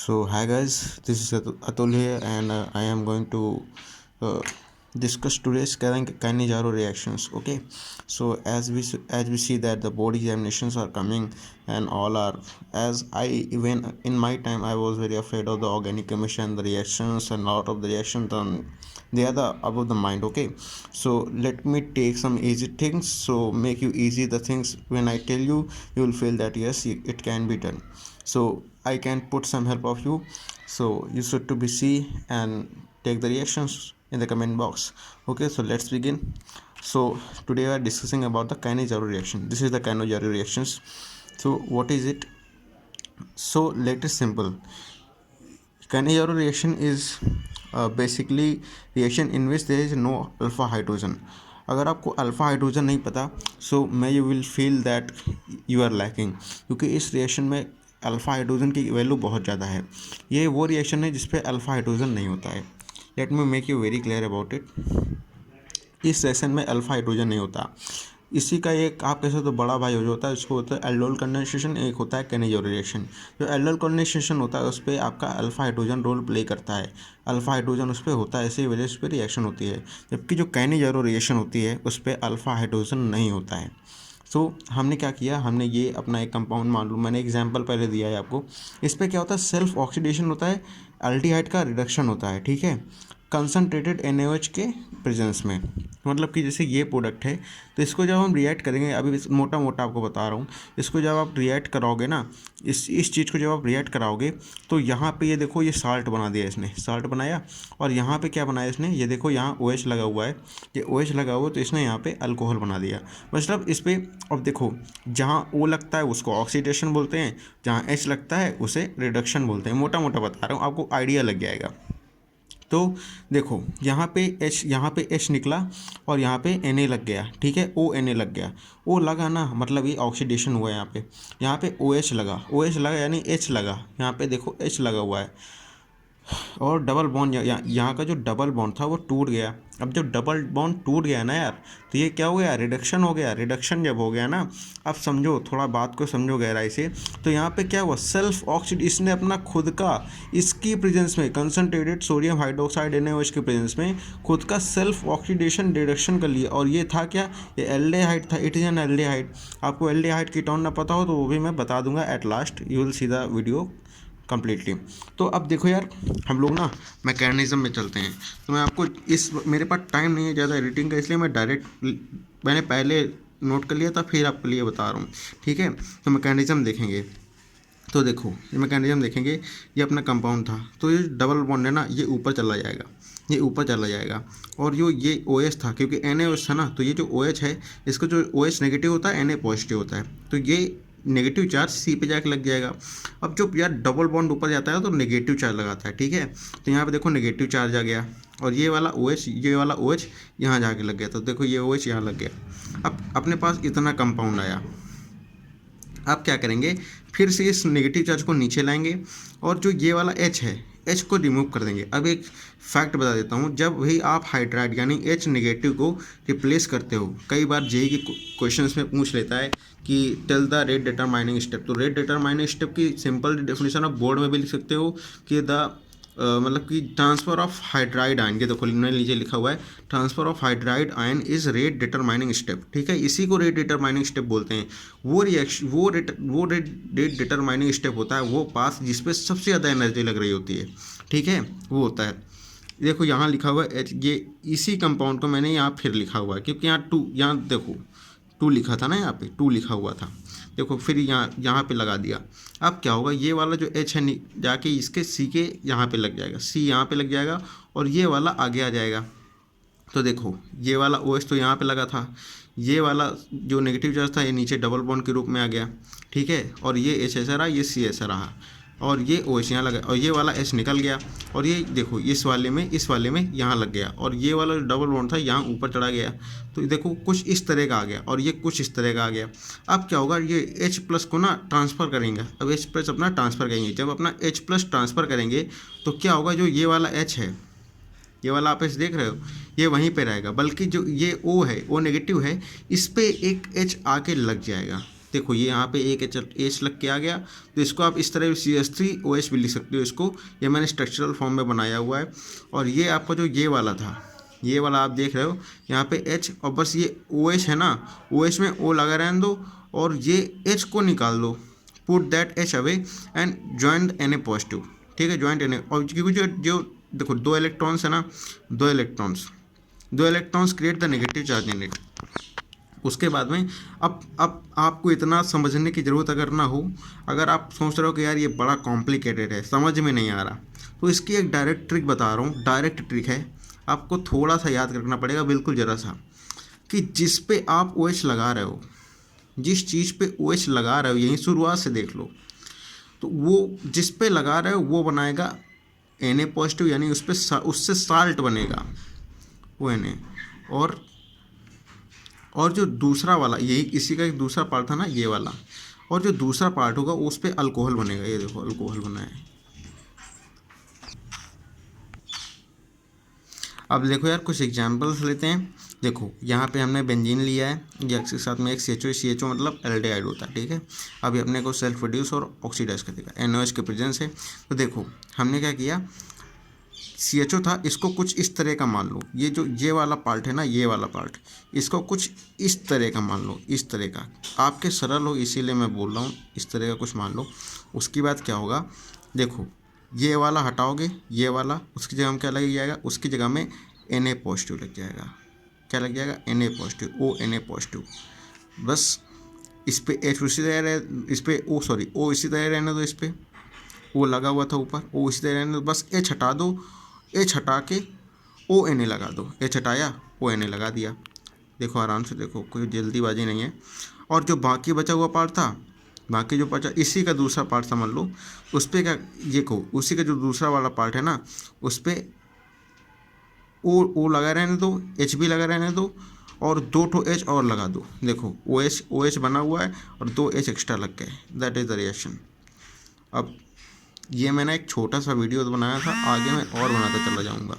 So hi guys, this is Atul here, and I am going to uh, discuss today's Cannizzaro reactions. Okay, so as we see that the board examinations are coming, and all are, as I even in my time I was very afraid of the organic emission, the reactions, and a lot of the reactions on they are the above the mind. Okay, so let me take some easy things, so make you easy the things. When I tell you, you will feel that yes, it can be done. So I can put some help of you, so you should to be see and take the reactions in the comment box. Okay, so let's begin. So today we are discussing about the Cannizzaro reaction. This is the Cannizzaro reactions. So what is it? So let it simple. Cannizzaro reaction is basically reaction in which there is no alpha hydrogen. अगर आपको alpha hydrogen नहीं पता, so मैं you will feel that you are lacking, क्योंकि इस reaction में alpha hydrogen की value बहुत ज़्यादा है. ये वो रिएक्शन है जिसपे अल्फ़ा हाइड्रोजन नहीं होता है. Let me make you very clear about it. इस रिएक्शन में अल्फ़ा हाइड्रोजन नहीं होता. इसी का एक आप कैसे तो बड़ा भाई हो जो होता है, उसको होता है एल्डोल कंडेंसेशन, एक होता है कैनिज़रो रिएक्शन. जो एल्डोल कंडेंसेशन होता है उस पर आपका अल्फ़ा हाइड्रोजन रोल प्ले करता है. अल्फ़ा हाइड्रोजन उस पर होता है, इसी वजह से उस पर रिएक्शन होती है. जबकि जो कैनिज़रो रिएक्शन होती है उस पर अल्फ़ा हाइड्रोजन नहीं होता है. सो हमने क्या किया, हमने ये अपना एक कंपाउंड मान लो, मैंने एग्जांपल पहले दिया है आपको. इस पर क्या होता है, सेल्फ ऑक्सीडेशन होता है, एल्डिहाइड का रिडक्शन होता है. ठीक है, कंसनट्रेटेड NaOH के प्रेजेंस में. मतलब कि जैसे ये प्रोडक्ट है, तो इसको जब हम रिएक्ट करेंगे, अभी मोटा मोटा आपको बता रहा हूँ, इसको जब आप रिएक्ट कराओगे ना, इस चीज़ को जब आप रिएक्ट कराओगे, तो यहाँ पे ये देखो, ये साल्ट बना दिया इसने, साल्ट बनाया. और यहाँ पे क्या बनाया इसने, ये देखो यहाँ OH लगा हुआ है, ये OH लगा हुआ है, तो इसने यहाँ पे अल्कोहल बना दिया. मतलब इस पर अब देखो, जहाँ O लगता है उसको ऑक्सीडेशन बोलते हैं, जहाँ H लगता है उसे रिडक्शन बोलते हैं. मोटा मोटा बता रहा हूँ, आपको आइडिया लग जाएगा. तो देखो यहाँ पे H निकला और यहाँ पे Na लग गया. ठीक है, ONA लग गया. O लगा ना, मतलब ये ऑक्सीडेशन हुआ. यहाँ पे OH लगा यानी H लगा. यहाँ पे देखो H लगा हुआ है, और डबल बॉन्ड यहाँ का जो डबल बॉन्ड था वो टूट गया. अब जब डबल बॉन्ड टूट गया ना यार, तो ये क्या हो गया, रिडक्शन हो गया. रिडक्शन जब हो गया ना, अब समझो, थोड़ा बात को समझो गहराई से. तो यहाँ पे क्या हुआ, सेल्फ ऑक्सीड, इसने अपना खुद का, इसकी प्रेजेंस में कंसनट्रेटेड सोडियम हाइड्रोक्साइड NaOH के प्रेजेंस में खुद का सेल्फ ऑक्सीडेशन रिडक्शन कर लिया. और ये था क्या, ये एल्डिहाइड था. It is an aldehyde. आपको एल्डिहाइड की टर्म ना पता हो तो वो भी मैं बता दूंगा at last, you will see the video completely. तो अब देखो यार, हम लोग ना मैकेनिज्म में चलते हैं. तो मैं आपको मेरे पास टाइम नहीं है ज़्यादा एडिटिंग का, इसलिए मैंने पहले नोट कर लिया था, फिर आपके लिए बता रहा हूँ. ठीक है, तो मैकेनिज्म देखेंगे. तो देखो, ये मैकेनिज्म देखेंगे, ये अपना कंपाउंड था, तो ये डबल बॉन्ड है ना, ये ऊपर चला जाएगा, ये ऊपर चला जाएगा. और ये OH था, क्योंकि NaOH था ना, तो ये जो OH है, इसका जो OH नेगेटिव होता है, Na पॉजिटिव होता है, तो ये नेगेटिव चार्ज C पे जाके लग जाएगा. अब जो यार डबल बॉन्ड ऊपर जाता है तो नेगेटिव चार्ज लगाता है. ठीक है, तो यहाँ पे देखो नेगेटिव चार्ज आ गया, और ये वाला OH यहाँ जाके लग गया. तो देखो ये OH यहाँ लग गया. अब अपने पास इतना कंपाउंड आया. आप क्या करेंगे, फिर से इस नेगेटिव चार्ज को नीचे लाएंगे, और जो ये वाला H है, H को रिमूव कर देंगे. अब एक फैक्ट बता देता हूँ, जब भी आप हाइड्राइड यानी H नेगेटिव को रिप्लेस करते हो, कई बार जेई के क्वेश्चंस में पूछ लेता है कि tell the rate determining step. तो रेट डिटरमाइनिंग स्टेप की सिंपल डेफिनेशन आप बोर्ड में भी लिख सकते हो कि मतलब कि ट्रांसफ़र ऑफ हाइड्राइड आयन, ये देखो नीचे लिखा हुआ है, transfer of hydride ion is rate determining step. ठीक है, इसी को रेट डिटरमाइनिंग स्टेप बोलते हैं. वो रेट डिटरमाइनिंग स्टेप होता है वो पास जिस पे सबसे ज़्यादा एनर्जी लग रही होती है. ठीक है, वो होता है. देखो यहाँ लिखा हुआ है, ये इसी कंपाउंड को मैंने यहाँ फिर लिखा हुआ है, क्योंकि यहाँ देखो 2 लिखा था ना, यहाँ पे 2 लिखा हुआ था. देखो फिर यहाँ पे लगा दिया. अब क्या होगा, ये वाला जो H है जाके इसके C के यहाँ पे लग जाएगा, C यहाँ पे लग जाएगा, और ये वाला आगे आ जाएगा. तो देखो ये वाला OH तो यहाँ पे लगा था, ये वाला जो नेगेटिव चार्ज था ये नीचे डबल बॉन्ड के रूप में आ गया. ठीक है, और ये H ऐसा रहा, ये C ऐसा रहा, और ये OH यहाँ लगा, और ये वाला H निकल गया, और ये देखो इस वाले में यहाँ लग गया, और ये वाला जो डबल बॉन्ड था यहाँ ऊपर चढ़ा गया. तो देखो कुछ इस तरह का आ गया, और ये कुछ इस तरह का आ गया. अब क्या होगा, ये H+ को ना ट्रांसफ़र करेंगे. अब H+ अपना ट्रांसफ़र करेंगे. जब अपना H+ ट्रांसफ़र करेंगे तो क्या होगा, जो ये वाला H है, ये वाला आप H देख रहे हो, ये वहीं पे रहेगा, बल्कि जो ये O है, O नेगेटिव है, इस पर एक H आके लग जाएगा. देखो ये यहाँ पे एक एच लग के आ गया, तो इसको आप इस तरह CH3OH भी लिख सकते हो इसको। ये मैंने स्ट्रक्चरल फॉर्म में बनाया हुआ है। और ये आपका जो ये वाला था, ये वाला आप देख रहे हो यहाँ पे H, और बस ये OH है ना, OH में O लगा रहने दो और ये H को निकाल दो, put that H away and join Na positive. ठीक है, ज्वाइंट Na। और क्योंकि जो देखो दो इलेक्ट्रॉन्स है ना, दो electrons create the negative charge in it. उसके बाद में अब आपको इतना समझने की ज़रूरत अगर ना हो, अगर आप सोच रहे हो कि यार ये बड़ा कॉम्प्लिकेटेड है, समझ में नहीं आ रहा, तो इसकी एक डायरेक्ट ट्रिक बता रहा हूँ। डायरेक्ट ट्रिक है, आपको थोड़ा सा याद रखना पड़ेगा, बिल्कुल ज़रा सा, कि जिस पे आप OH लगा रहे हो, जिस चीज़ पे OH लगा रहे हो, यहीं शुरुआत से देख लो, तो वो जिस पे लगा रहे हो वो बनाएगा Na पॉजिटिव, यानी उस पर उससे साल्ट बनेगा ONA। और जो दूसरा वाला, यही इसी का एक दूसरा पार्ट था ना ये वाला, और जो दूसरा पार्ट होगा उस पर अल्कोहल बनेगा। ये देखो अल्कोहल बना है। अब देखो यार कुछ एग्जांपल्स लेते हैं। देखो यहाँ पे हमने बेंजीन लिया है, ये के साथ में एक CHO मतलब एल्डिहाइड होता है। ठीक है, अभी अपने को सेल्फ रिड्यूस और ऑक्सीडाइज कर देगा, NOH के प्रेजेंस है। तो देखो हमने क्या किया, CHO था, इसको कुछ इस तरह का मान लो, ये जो ये वाला पार्ट है ना, ये वाला पार्ट, इसको कुछ इस तरह का मान लो, इस तरह का। आपके सरल हो इसीलिए मैं बोल रहा हूँ, इस तरह का कुछ मान लो। उसके बाद क्या होगा, देखो ये वाला हटाओगे, ये वाला, उसकी जगह में क्या लग जाएगा, उसकी जगह में Na पॉजिटिव लग जाएगा। क्या लग जाएगा, Na पॉजिटिव, ONA पॉजिटिव। बस इस पे H उसी तरह, इस पे O इसी तरह रहने दो, इस पे O लगा हुआ था ऊपर, O इसी तरह रहने दो। बस H हटा दो, H हटा के ONA लगा दो, H हटाया ONA लगा दिया। देखो आराम से देखो, कोई जल्दीबाजी नहीं है। और जो बाकी बचा हुआ पार्ट था, बाकी जो बचा इसी का दूसरा पार्ट समझ लो, उस पर क्या, ये को उसी का जो दूसरा वाला पार्ट है ना, उस पर ओ लगा रहने दो, H भी लगा रहने दो, और 2 H और लगा दो। देखो OH बना हुआ है और 2 H एक्स्ट्रा लग गए, दैट इज़ द रिएक्शन। अब ये मैंने एक छोटा सा वीडियो बनाया था, आगे मैं और बनाता चला जाऊँगा।